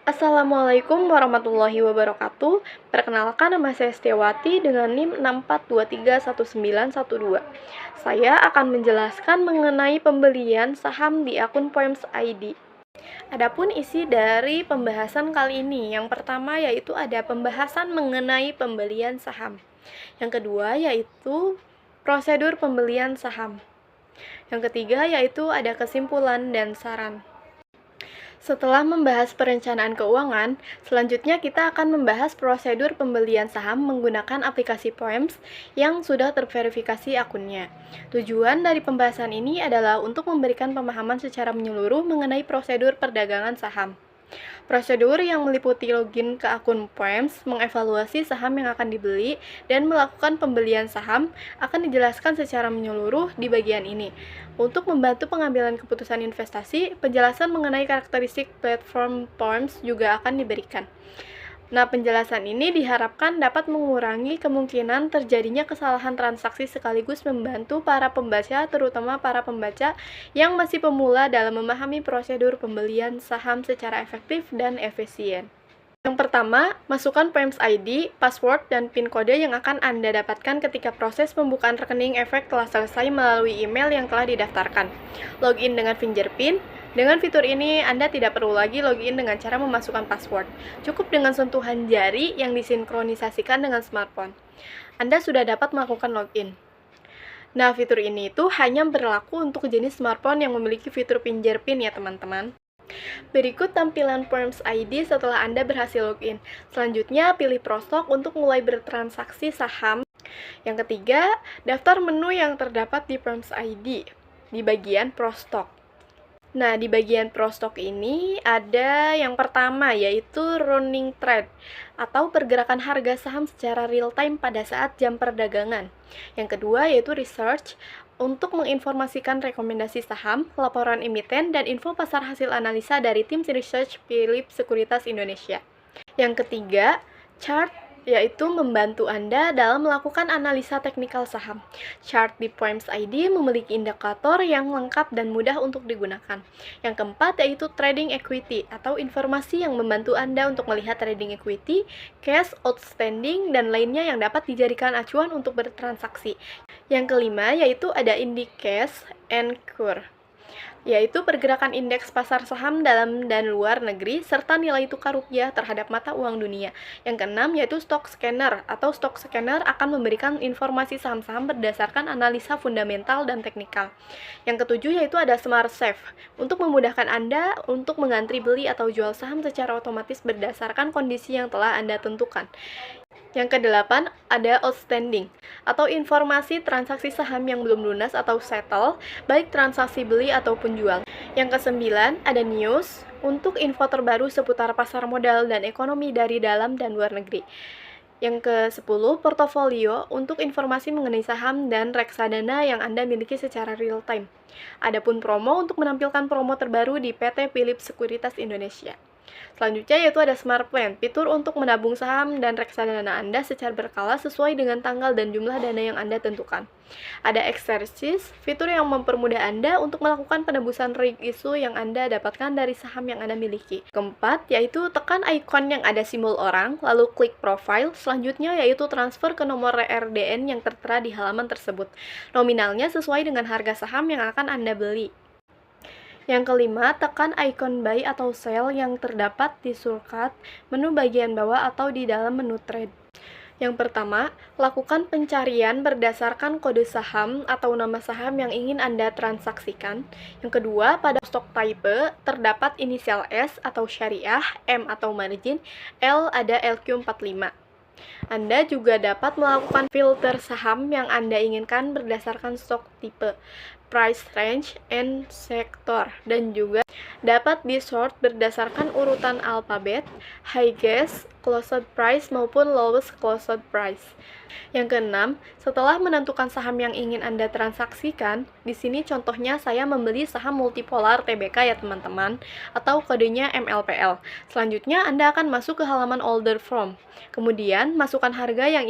Assalamualaikum warahmatullahi wabarakatuh. Perkenalkan, nama saya Setiawati dengan NIM 64231912. Saya akan menjelaskan mengenai pembelian saham di akun Poems ID. Adapun isi dari pembahasan kali ini, yang pertama yaitu ada pembahasan mengenai pembelian saham. Yang kedua yaitu prosedur pembelian saham. Yang ketiga yaitu ada kesimpulan dan saran. Setelah membahas perencanaan keuangan, selanjutnya kita akan membahas prosedur pembelian saham menggunakan aplikasi Poems yang sudah terverifikasi akunnya. Tujuan dari pembahasan ini adalah untuk memberikan pemahaman secara menyeluruh mengenai prosedur perdagangan saham. Prosedur yang meliputi login ke akun Poems, mengevaluasi saham yang akan dibeli, dan melakukan pembelian saham akan dijelaskan secara menyeluruh di bagian ini. Untuk membantu pengambilan keputusan investasi, penjelasan mengenai karakteristik platform Poems juga akan diberikan. Nah, penjelasan ini diharapkan dapat mengurangi kemungkinan terjadinya kesalahan transaksi sekaligus membantu para pembaca, terutama para pembaca yang masih pemula dalam memahami prosedur pembelian saham secara efektif dan efisien. Yang pertama, masukkan Poems ID, password, dan PIN kode yang akan Anda dapatkan ketika proses pembukaan rekening efek telah selesai melalui email yang telah didaftarkan. Login dengan fingerprint. Dengan fitur ini, Anda tidak perlu lagi login dengan cara memasukkan password. Cukup dengan sentuhan jari yang disinkronisasikan dengan smartphone. Anda sudah dapat melakukan login. Nah, fitur ini itu hanya berlaku untuk jenis smartphone yang memiliki fitur fingerprint ya teman-teman. Berikut tampilan Poems ID setelah Anda berhasil login. Selanjutnya, pilih Prostock untuk mulai bertransaksi saham. Yang ketiga, daftar menu yang terdapat di Poems ID di bagian Prostock. Nah, di bagian Prostock ini ada yang pertama yaitu running trade atau pergerakan harga saham secara real time pada saat jam perdagangan. Yang kedua yaitu research untuk menginformasikan rekomendasi saham, laporan emiten, dan info pasar hasil analisa dari tim research Philips Sekuritas Indonesia. Yang ketiga, chart yaitu membantu Anda dalam melakukan analisa teknikal saham. Chart di Poems ID memiliki indikator yang lengkap dan mudah untuk digunakan. Yang keempat yaitu trading equity atau informasi yang membantu Anda untuk melihat trading equity, cash, outstanding, dan lainnya yang dapat dijadikan acuan untuk bertransaksi. Yang kelima yaitu ada Indices and Curve, yaitu pergerakan indeks pasar saham dalam dan luar negeri, serta nilai tukar rupiah terhadap mata uang dunia. Yang keenam yaitu Stock Scanner, atau Stock Scanner akan memberikan informasi saham-saham berdasarkan analisa fundamental dan teknikal. Yang ketujuh yaitu ada Smart Safe, untuk memudahkan Anda untuk mengantri beli atau jual saham secara otomatis berdasarkan kondisi yang telah Anda tentukan. Yang kedelapan, ada outstanding, atau informasi transaksi saham yang belum lunas atau settle, baik transaksi beli ataupun jual. Yang kesembilan, ada news, untuk info terbaru seputar pasar modal dan ekonomi dari dalam dan luar negeri. Yang ke-10, portofolio, untuk informasi mengenai saham dan reksadana yang Anda miliki secara real time. Adapun promo, untuk menampilkan promo terbaru di PT Philips Sekuritas Indonesia. Selanjutnya yaitu ada Smart Plan, fitur untuk menabung saham dan reksadana Anda secara berkala sesuai dengan tanggal dan jumlah dana yang Anda tentukan. Ada Exercise, fitur yang mempermudah Anda untuk melakukan penebusan issue yang Anda dapatkan dari saham yang Anda miliki. Keempat, yaitu tekan ikon yang ada simbol orang, lalu klik profile, selanjutnya yaitu transfer ke nomor RDN yang tertera di halaman tersebut. Nominalnya sesuai dengan harga saham yang akan Anda beli. Yang kelima, tekan ikon buy atau sell yang terdapat di shortcut menu bagian bawah atau di dalam menu trade. Yang pertama, lakukan pencarian berdasarkan kode saham atau nama saham yang ingin Anda transaksikan. Yang kedua, pada stock type terdapat inisial S atau syariah, M atau margin, L ada LQ45. Anda juga dapat melakukan filter saham yang Anda inginkan berdasarkan stok tipe, price range, and sektor, dan juga dapat di-sort berdasarkan urutan alfabet, highest closed price maupun lowest closed price. Yang keenam, setelah menentukan saham yang ingin Anda transaksikan, di sini contohnya saya membeli saham multipolar TBK ya teman-teman, atau kodenya MLPL. Selanjutnya Anda akan masuk ke halaman order from. Kemudian, masukkan harga yang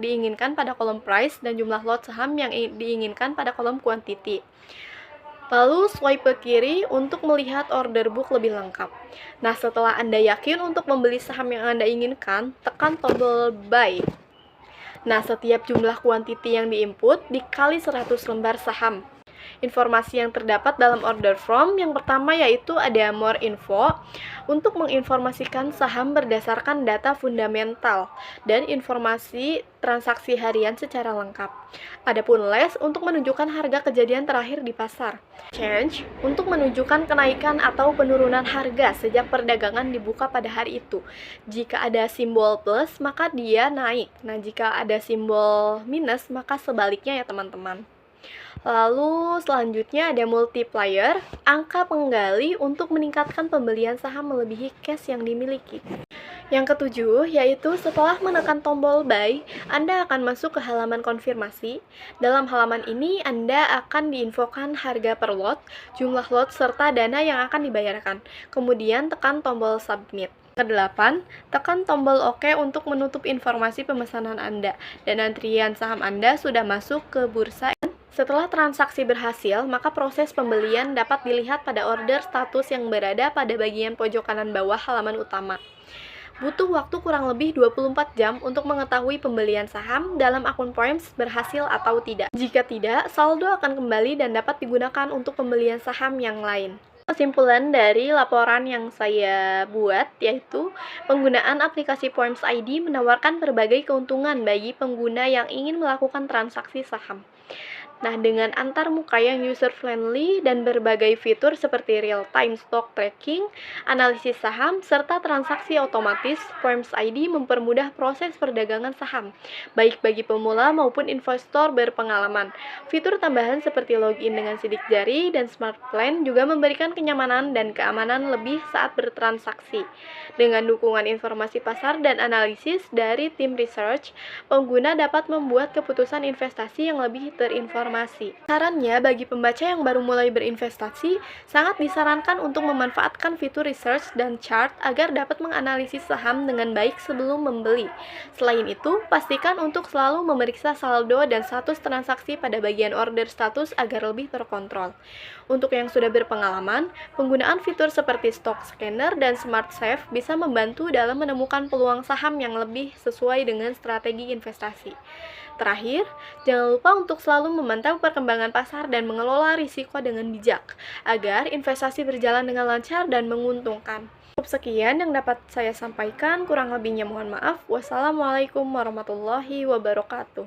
diinginkan pada kolom price dan jumlah lot saham yang diinginkan pada kolom quantity. Lalu swipe ke kiri untuk melihat order book lebih lengkap. Nah, setelah Anda yakin untuk membeli saham yang Anda inginkan, tekan tombol buy. Nah, setiap jumlah kuantiti yang diinput dikali 100 lembar saham. Informasi yang terdapat dalam order form yang pertama yaitu ada more info untuk menginformasikan saham berdasarkan data fundamental dan informasi transaksi harian secara lengkap. Adapun less untuk menunjukkan harga kejadian terakhir di pasar. Change untuk menunjukkan kenaikan atau penurunan harga sejak perdagangan dibuka pada hari itu. Jika ada simbol plus, maka dia naik. Nah, jika ada simbol minus, maka sebaliknya ya teman-teman. Lalu selanjutnya ada multiplier, angka penggali untuk meningkatkan pembelian saham melebihi cash yang dimiliki. Yang ketujuh, yaitu setelah menekan tombol buy, Anda akan masuk ke halaman konfirmasi. Dalam halaman ini, Anda akan diinfokan harga per lot, jumlah lot, serta dana yang akan dibayarkan. Kemudian tekan tombol submit. Kedelapan, tekan tombol OK untuk menutup informasi pemesanan Anda, dan antrian saham Anda sudah masuk ke bursa. Setelah transaksi berhasil, maka proses pembelian dapat dilihat pada order status yang berada pada bagian pojok kanan bawah halaman utama. Butuh waktu kurang lebih 24 jam untuk mengetahui pembelian saham dalam akun Poems berhasil atau tidak. Jika tidak, saldo akan kembali dan dapat digunakan untuk pembelian saham yang lain. Kesimpulan dari laporan yang saya buat yaitu penggunaan aplikasi Poems ID menawarkan berbagai keuntungan bagi pengguna yang ingin melakukan transaksi saham. Nah, dengan antarmuka yang user-friendly dan berbagai fitur seperti real-time stock tracking, analisis saham, serta transaksi otomatis, Poems ID mempermudah proses perdagangan saham, baik bagi pemula maupun investor berpengalaman. Fitur tambahan seperti login dengan sidik jari dan smart plan juga memberikan kenyamanan dan keamanan lebih saat bertransaksi. Dengan dukungan informasi pasar dan analisis dari tim research, pengguna dapat membuat keputusan investasi yang lebih terinformasi. Sarannya, bagi pembaca yang baru mulai berinvestasi, sangat disarankan untuk memanfaatkan fitur research dan chart agar dapat menganalisis saham dengan baik sebelum membeli. Selain itu, pastikan untuk selalu memeriksa saldo dan status transaksi pada bagian order status agar lebih terkontrol. Untuk yang sudah berpengalaman, penggunaan fitur seperti stock scanner dan smart save bisa membantu dalam menemukan peluang saham yang lebih sesuai dengan strategi investasi. Terakhir, jangan lupa untuk selalu memantau perkembangan pasar dan mengelola risiko dengan bijak, agar investasi berjalan dengan lancar dan menguntungkan. Cukup sekian yang dapat saya sampaikan, kurang lebihnya mohon maaf. Wassalamualaikum warahmatullahi wabarakatuh.